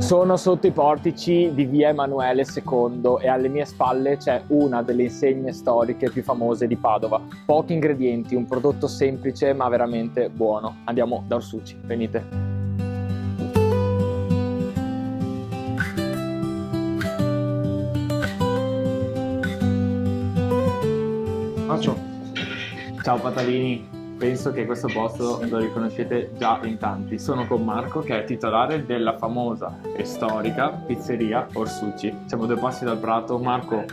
Sono sotto i portici di via Emanuele II e alle mie spalle c'è una delle insegne storiche più famose di Padova. Pochi ingredienti, un prodotto semplice ma veramente buono. Andiamo da Orsucci, venite. Ciao Patalini, penso che questo posto lo riconoscete già in tanti. Sono con Marco, che è titolare della famosa e storica pizzeria Orsucci. Siamo 2 passi dal Prato. Marco,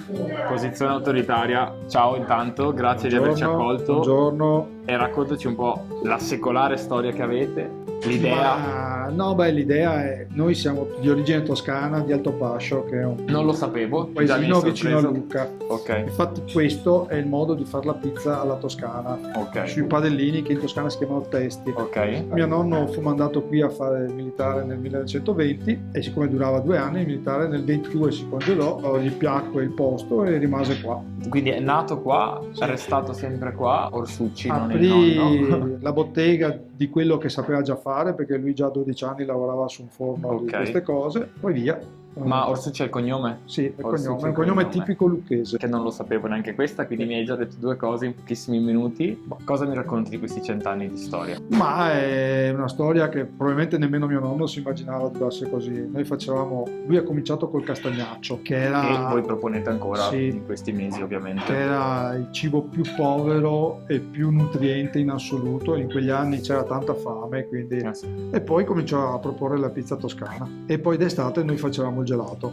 posizione autoritaria, ciao intanto, grazie di averci accolto. Buongiorno. E raccontaci un po' la secolare storia che avete, l'idea. L'idea è, noi siamo di origine toscana, di Altopascio, che è un Non lo sapevo, paesino vicino a Lucca. Ok. Infatti questo è il modo di fare la pizza alla toscana, sui padellini che in Toscana si chiamano testi. Ok. Mio nonno fu mandato qui a fare il militare nel 1920 e siccome durava 2 anni, il militare nel 22 si congelò, gli piacque il posto e rimase qua. Quindi è nato qua, è restato sempre qua, Orsucci, non il Aprì nonno. la bottega di quello che sapeva già fare, perché lui già a 12 anni lavorava su un forno di queste cose, poi via. Ma Orsucci è il cognome? Sì, è un cognome tipico lucchese. Che non lo sapevo neanche questa, quindi mi hai già detto 2 cose in pochissimi minuti. Cosa mi racconti di questi 100 anni di storia? Ma è una storia che probabilmente nemmeno mio nonno si immaginava durasse così. Noi facevamo, lui ha cominciato col castagnaccio, che voi proponete ancora in questi mesi ovviamente. Che era il cibo più povero e più nutriente in assoluto. In quegli anni c'era tanta fame, quindi... E poi cominciò a proporre la pizza toscana. E poi d'estate noi facevamo gelato.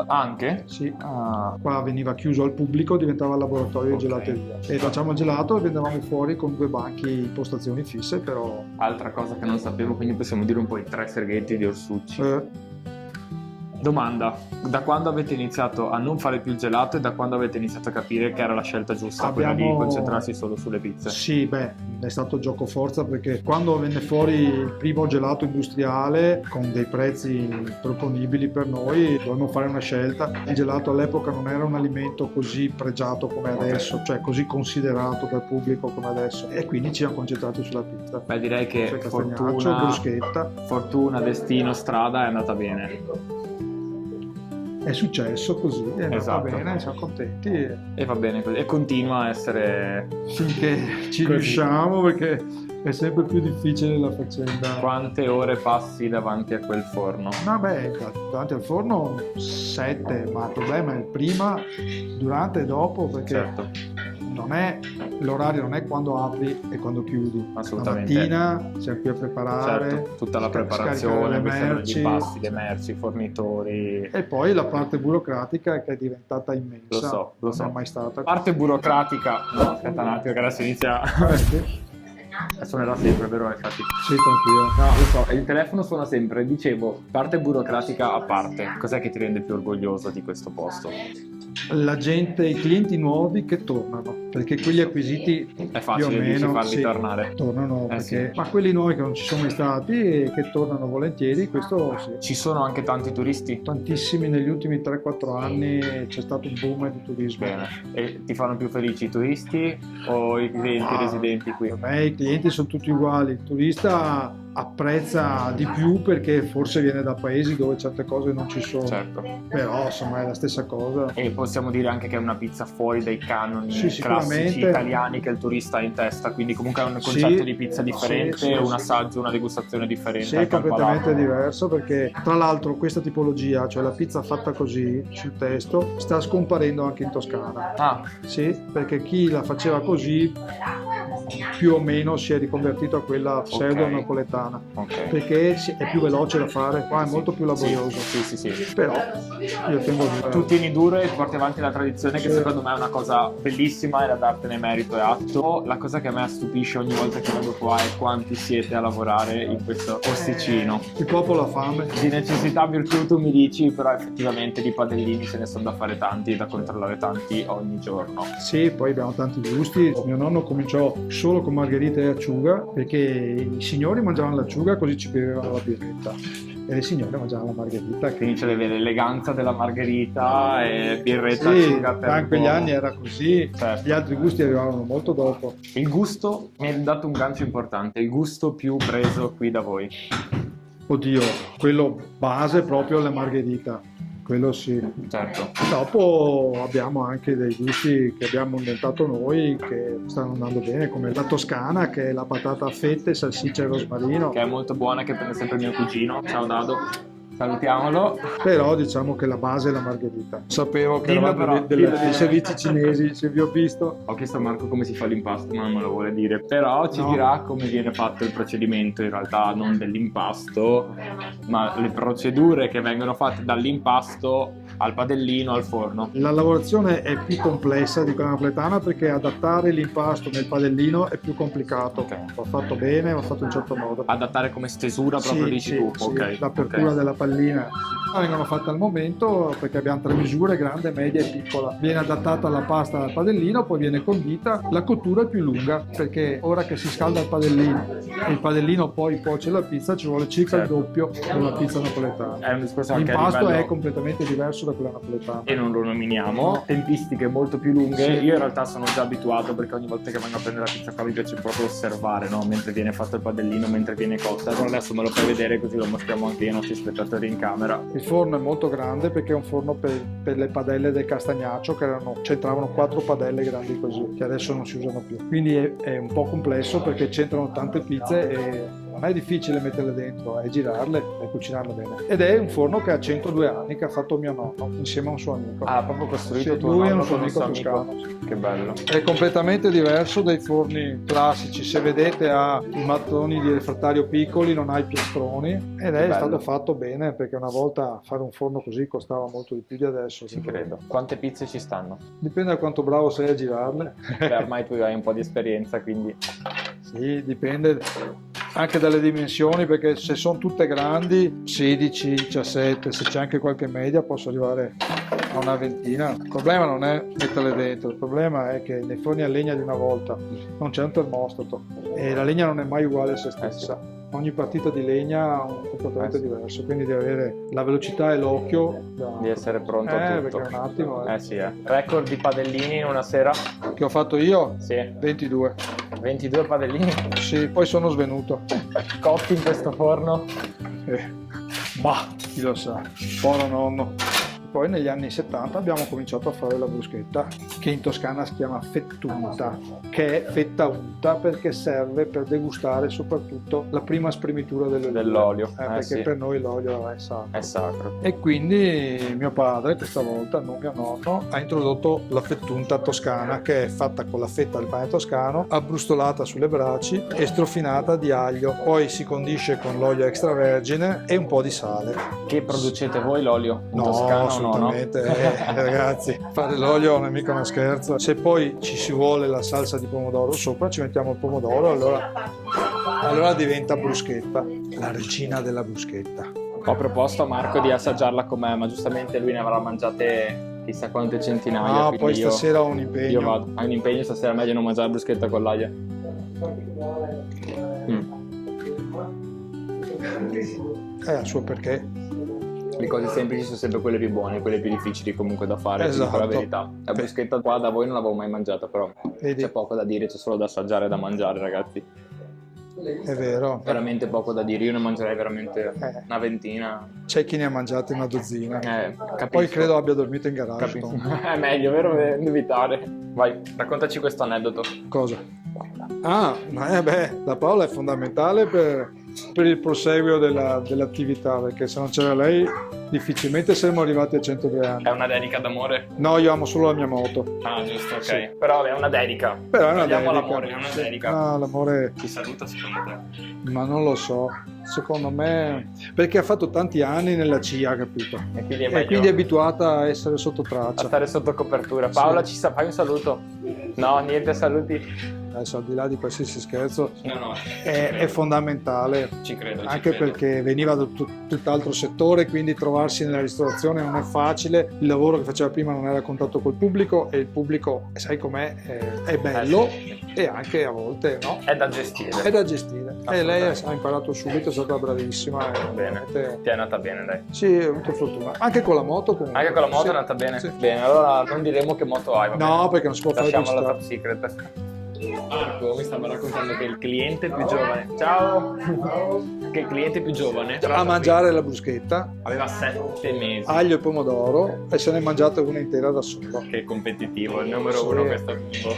Anche? Sì. Qua veniva chiuso al pubblico, diventava laboratorio di gelateria. E facciamo il gelato e vendevamo fuori con 2 banchi in postazioni fisse, però... Altra cosa che non sapevo, quindi possiamo dire un po' i 3 segmenti di Orsucci. Domanda, da quando avete iniziato a non fare più il gelato e da quando avete iniziato a capire che era la scelta giusta, quella di concentrarsi solo sulle pizze? Sì, è stato gioco forza, perché quando venne fuori il primo gelato industriale con dei prezzi proponibili per noi, dovevamo fare una scelta. Il gelato all'epoca non era un alimento così pregiato come adesso, cioè così considerato dal pubblico come adesso, e quindi ci siamo concentrati sulla pizza. Direi che fortuna, destino, strada è andata bene. È successo così, è andata bene, siamo contenti e va bene così, e continua a essere finché ci riusciamo, perché è sempre più difficile la faccenda. Quante ore passi davanti a quel forno? Davanti al forno 7, ma il problema è il prima, durante e dopo, perché l'orario non è quando apri e quando chiudi. Assolutamente. La mattina siamo qui a preparare, tutta la preparazione, i pasti, le merci, i fornitori. E poi la parte burocratica, che è diventata immensa. Lo so. Non è mai stata. Parte burocratica. No, aspetta un attimo, che adesso inizia. Suonerà sempre, vero? Infatti. Sì, tranquillo. No, lo so, il telefono suona sempre. Dicevo, parte burocratica a parte, cos'è che ti rende più orgoglioso di questo posto? La gente, i clienti nuovi che tornano, perché quelli acquisiti è facile più o meno farli tornare. Tornano ma quelli nuovi che non ci sono mai stati e che tornano volentieri, questo sì. Ci sono anche tanti turisti? Tantissimi, negli ultimi 3-4 anni c'è stato un boom di turismo. Bene. E ti fanno più felici i turisti o i clienti residenti qui? Per me i clienti sono tutti uguali. Il turista apprezza di più perché forse viene da paesi dove certe cose non ci sono. Certo. Però insomma è la stessa cosa. E possiamo dire anche che è una pizza fuori dai canoni classici sicuramente italiani che il turista ha in testa, quindi comunque è un concetto di pizza differente, un assaggio, una degustazione differente. Sì, completamente diverso, perché tra l'altro questa tipologia, cioè la pizza fatta così sul testo, sta scomparendo anche in Toscana. Sì, perché chi la faceva così più o meno si è riconvertito a quella pseudo napoletana, perché è più veloce da fare, qua è molto più laborioso. Sì. Però io tengo tu tieni duro e porti avanti la tradizione, che secondo me è una cosa bellissima e da dartene merito e atto. La cosa che a me stupisce ogni volta che vengo qua è quanti siete a lavorare in questo posticino. Il popolo ha fame. Di necessità virtù tu mi dici, però effettivamente di padellini ce ne sono da fare tanti e da controllare tanti ogni giorno. Sì, poi abbiamo tanti gusti. Mio nonno cominciò solo con margherita e acciuga, perché i signori mangiavano l'acciuga, così ci bevevano la birretta, e le signore mangiavano la margherita. Quindi c'è l'eleganza della margherita e birretta acciuga. Ma in quegli anni era così. Gli altri gusti arrivavano molto dopo. Il gusto mi ha dato un gancio importante, il gusto più preso qui da voi. Oddio, quello base proprio la margherita, quello sì. Certo. Dopo abbiamo anche dei gusti che abbiamo inventato noi che stanno andando bene, come la toscana, che è la patata a fette, salsiccia e rosmarino. Che è molto buona, che prende sempre mio cugino. Ciao Dado, salutiamolo. Però diciamo che la base è la margherita. Sapevo che Dillo eravate però, dillo. dei servizi cinesi, se vi ho visto. Ho chiesto a Marco come si fa l'impasto, ma non me lo vuole dire. Però ci dirà come viene fatto il procedimento, in realtà non dell'impasto, ma le procedure che vengono fatte dall'impasto al padellino, al forno. La lavorazione è più complessa di quella napoletana perché adattare l'impasto nel padellino è più complicato. Ok. Va fatto bene, va fatto in un certo modo. Adattare come stesura proprio, dici tu. Sì. Ok. L'apertura Ok. della pallina vengono fatte al momento perché abbiamo 3 misure: grande, media e piccola. Viene adattata la pasta al padellino, poi viene condita. La cottura è più lunga perché ora che si scalda il padellino e il padellino poi cuoce la pizza, ci vuole circa il doppio della pizza napoletana. È un discorso anche a L'impasto livello... è completamente diverso da quella napoletana. E non lo nominiamo, tempistiche molto più lunghe. Sì. Io in realtà sono già abituato perché ogni volta che vengo a prendere la pizza qua mi piace proprio osservare, no? Mentre viene fatto il padellino, mentre viene cotta. Allora adesso me lo fai vedere così lo mostriamo anche ai nostri spettatori in camera. Il forno è molto grande perché è un forno per le padelle del castagnaccio, che c'entravano 4 padelle grandi così, che adesso non si usano più. Quindi è un po' complesso perché c'entrano tante pizze e non è difficile metterle dentro, è girarle e cucinarle bene. Ed è un forno che ha 102 anni, che ha fatto mio nonno insieme a un suo amico. Ah, proprio costruito Sì, tuo lui è nonno un suo con amico suo toscano. Che bello. È completamente diverso dai forni classici. Se vedete ha i mattoni di refrattario piccoli, non ha i piastroni ed è bello. stato fatto bene perché una volta fare un forno così costava molto di più di adesso. Ci credo. Quante pizze ci stanno? Dipende da quanto bravo sei a girarle. Beh, ormai tu hai un po' di esperienza, quindi... Sì, dipende anche dalle dimensioni, perché se sono tutte grandi, 16, 17, se c'è anche qualche media posso arrivare a una ventina. Il problema non è metterle dentro, il problema è che nei forni a legna di una volta non c'è un termostato e la legna non è mai uguale a se stessa. Ogni partita di legna ha un comportamento diverso, quindi devi avere la velocità e l'occhio di essere pronto a tutto. Perché un attimo Sì. Record di padellini in una sera? che ho fatto io? Sì. 22. 22 padellini? Sì, poi sono svenuto. Cotti in questo forno? Ma chi lo sa, povero nonno. Poi negli anni 70 abbiamo cominciato a fare la bruschetta, che in Toscana si chiama fettunta, che è fetta unta perché serve per degustare soprattutto la prima spremitura dell'olio. Perché Sì. per noi l'olio è sacro. È sacro. E quindi mio padre, questa volta, non mio nonno, ha introdotto la fettunta toscana, che è fatta con la fetta del pane toscano, abbrustolata sulle braci e strofinata di aglio. Poi si condisce con l'olio extravergine e un po' di sale. Che producete voi l'olio in No, Toscana? assolutamente, ragazzi, fare l'olio non è mica uno scherzo. Se poi ci si vuole la salsa di pomodoro sopra, ci mettiamo il pomodoro, allora diventa bruschetta, la regina della bruschetta. Ho proposto a Marco di assaggiarla con me, ma giustamente lui ne avrà mangiate chissà quante centinaia. No, poi stasera ho un impegno. Io vado, hai un impegno stasera, meglio non mangiare la bruschetta con l'aglio. Il suo perché. Le cose semplici sono sempre quelle più buone, quelle più difficili comunque da fare, ti dico la verità. La bruschetta qua da voi non l'avevo mai mangiata, però c'è poco da dire, c'è solo da assaggiare e da mangiare, ragazzi. È vero. Veramente poco da dire, io ne mangerei veramente una ventina. C'è chi ne ha mangiate una dozzina. Capisco. Poi credo abbia dormito in garage. È meglio, vero? Evitare. Vai, raccontaci questo aneddoto. Cosa? La Paola è fondamentale per il proseguio dell'attività, perché se non c'era lei difficilmente saremmo arrivati a 102 anni. È una dedica d'amore? No, io amo solo la mia moto. Ah, giusto, ok. Sì. Però è una dedica. Però è una dedica. L'amore, è una dedica. No, l'amore... Ti saluta secondo te? Ma non lo so, secondo me... Perché ha fatto tanti anni nella CIA, capito? E quindi è abituata a essere sotto traccia. A stare sotto copertura. Paola, Sì. fai un saluto? No, niente saluti. Adesso al di là di qualsiasi scherzo, No, è fondamentale. Ci credo. Anche perché veniva da tutt'altro settore, quindi trovarsi nella ristorazione non è facile. Il lavoro che faceva prima non era a contatto col pubblico e il pubblico, sai com'è, è bello e anche a volte no. È da gestire. È da gestire. E lei ha imparato subito, è stata bravissima. Bene. Ti è andata bene, dai. Sì, ho avuto fortuna. Anche con la moto comunque. Anche con la moto Sì. è andata bene? Sì. Bene, allora non diremo che moto hai. Va No, bene? perché non si può fare Lasciamo la pubblicità. top secret. Marco mi stava raccontando che il cliente più giovane, ciao, che il cliente più giovane A mangiare la bruschetta, aveva 7 mesi. aglio e pomodoro, e se ne è mangiata una intera da solo. Che competitivo, il numero uno questo bimbo.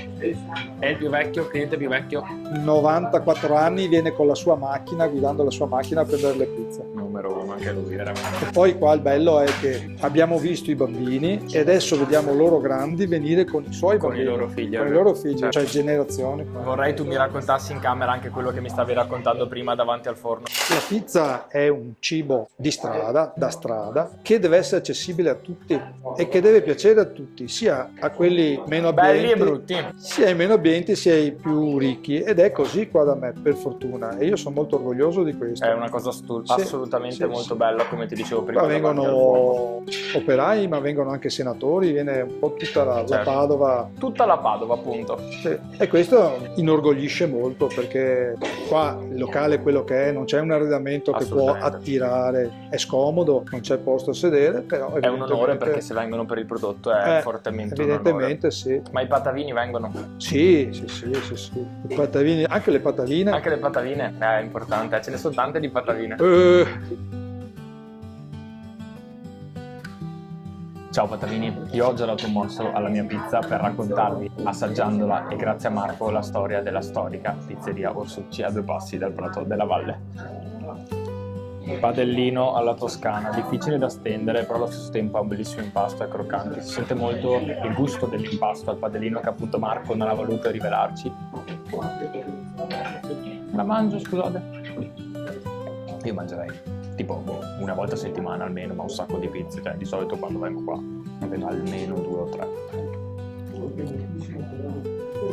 È il più vecchio, il cliente più vecchio? 94 anni, viene con la sua macchina, guidando la sua macchina a prendere le pizze. Numero uno anche lui, veramente. E poi qua il bello è che abbiamo visto i bambini e adesso vediamo loro grandi venire con i suoi Con bambini. i loro figli. Con i loro figli, Certo. cioè generazioni. Vorrei tu mi raccontassi in camera anche quello che mi stavi raccontando prima davanti al forno. La pizza è un cibo di strada, da strada, che deve essere accessibile a tutti e che deve piacere a tutti, sia a quelli meno abbienti, Belli e brutti. sia ai meno abbienti, sia ai più ricchi. Ed è così qua da me, per fortuna. E io sono molto orgoglioso di questo. È una cosa assolutamente molto bella, come ti dicevo prima. Qua davanti al vengono operai, ma vengono anche senatori, viene un po' tutta la Certo. Padova. Tutta la Padova, appunto. Sì. E questo inorgoglisce molto, perché qua il locale è quello che è, non c'è un arredamento che può Assolutamente. attirare, è scomodo, non c'è posto a sedere, però È un onore perché se vengono per il prodotto è fortemente un onore. evidentemente sì. Ma i patavini vengono? Sì. I patavini, anche le patavine. Anche le patavine? È importante, ce ne sono tante di patavine. Ciao patavini, io ho già dato un morso alla mia pizza per raccontarvi, assaggiandola e grazie a Marco, la storia della storica pizzeria Orsucci a 2 passi dal Prato della Valle. Padellino alla toscana, difficile da stendere, però allo stesso tempo ha un bellissimo impasto, è croccante. Si sente molto il gusto dell'impasto al padellino che appunto Marco non ha voluto rivelarci. La mangio, scusate. Io mangerei tipo una volta a settimana almeno, ma un sacco di pizze, cioè di solito quando vengo qua ne vedo almeno 2 o 3.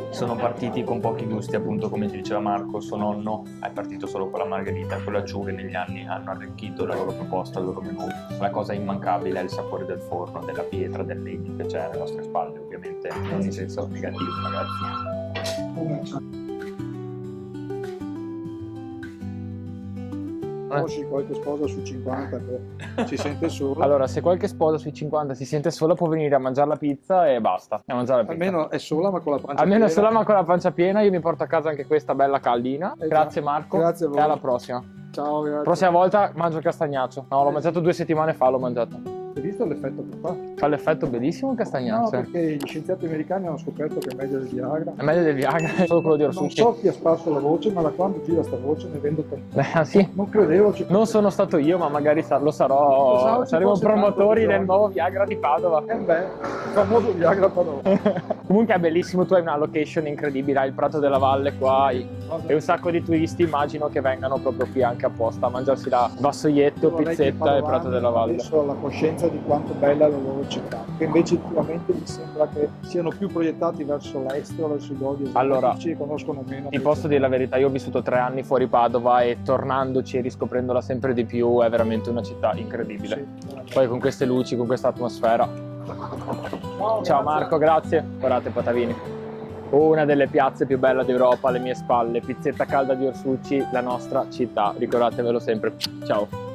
Sono partiti con pochi gusti, appunto, come ti diceva Marco, suo nonno è partito solo con la margherita e con l'acciughe negli anni hanno arricchito la loro proposta, il loro menù. La cosa immancabile è il sapore del forno, della pietra, del legno che c'è alle nostre spalle, ovviamente, non in senso negativo, ragazzi. Conosci qualche sposa su 50 che si sente sola? Allora, se qualche sposa sui 50 si sente sola, può venire a mangiare la pizza e basta. A mangiare la pizza. Almeno è sola, ma con la pancia Almeno è piena. sola ma con la pancia piena, io mi porto a casa anche questa bella caldina. Grazie Marco. Grazie a voi. E alla prossima. Ciao, grazie. Prossima volta mangio il castagnaccio. No, l'ho mangiato 2 settimane fa, l'ho mangiato. Hai visto l'effetto che fa? Fa l'effetto bellissimo il No, castagnaccio. perché gli scienziati americani hanno scoperto che è meglio del Viagra. È meglio del Viagra, è solo quello di Non Orsucci. so chi ha sparso la voce, ma da quando gira sta voce ne vendo tanto. Sì. Non credevo. Non sono stato io, ma magari lo sarò. Pensavo ci Saremo fosse promotori tanto del nuovo Viagra di Padova. Beh, il famoso Viagra Padova. Comunque è bellissimo, tu hai una location incredibile, hai il Prato della Valle qua e un sacco di turisti immagino che vengano proprio qui anche apposta a mangiarsi la vassoietto, Vorrei che i pizzetta e Prato della Valle. Adesso ho la coscienza di quanto bella è la loro città, che invece ultimamente mi sembra che siano più proiettati verso l'estero, verso i luoghi Allora, ci conoscono meno. Ti posso dire la verità, io ho vissuto 3 anni fuori Padova e tornandoci e riscoprendola sempre di più è veramente una città incredibile. Sì. Poi con queste luci, con questa atmosfera. Ciao Marco, grazie. Guardate Patavini. Una delle piazze più belle d'Europa alle mie spalle, pizzetta calda di Orsucci, la nostra città, ricordatevelo sempre. Ciao.